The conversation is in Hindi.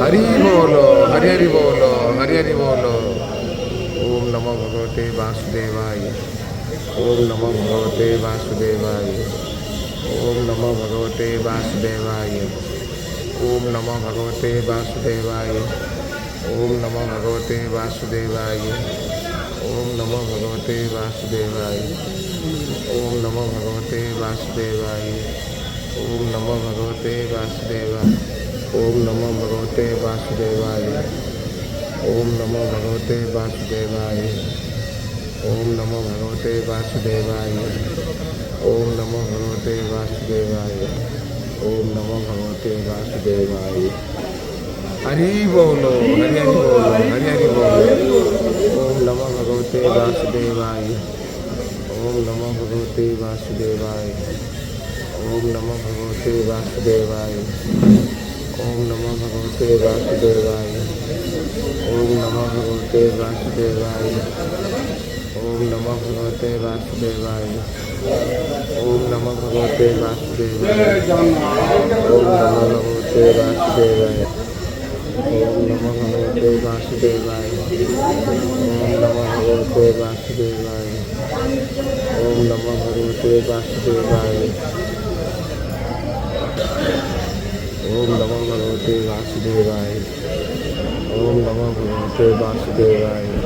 हरि बोलो, हरि हरि बोलो, हरि हरि बोलो। ओम नमो भगवते वासुदेवाय। ओम नमो भगवते वासुदेवाय। ओम नमो भगवते वासुदेवाय। ओम नमो भगवते वासुदेवाय। ओम नमो भगवते वासुदेवाय। ओम नमो भगवते वासुदेवाय। ओम नमो भगवते वासुदेवाय। ओम नमो भगवते वासुदेवाय। ओम नमो भगवते वासुदेवाय। ओम नमो भगवते वासुदेवाय। ओम नमो भगवते वासुदेवाय। ओम नमो भगवते वासुदेवाय। ओम नमो भगवते वासुदेवाय। हरि बोलो, हरि हरि बोलो, हरि हरि बोलो। ओम नमो भगवते वासुदेवाय। ओम नमो भगवते वासुदेवाय। ओम नमो भगवते वासुदेवाय। ओम नमो भगवते वासुदेवाय। ओम नमो भगवते वासुदेवाय। ओम नमो भगवते वासुदेवाय। ओम नमो भगवते वासुदेवाय। ओम नमो भगवते वासुदेवाय। ओम नमो भगवते वासुदेवाय। ओम नमो भगवते वासुदेवाय। ओम नमो भगवते वासुदेवाय। ओम नमो भगवते वासुदेवाय। ओम नमो भगवते वासुदेवाय।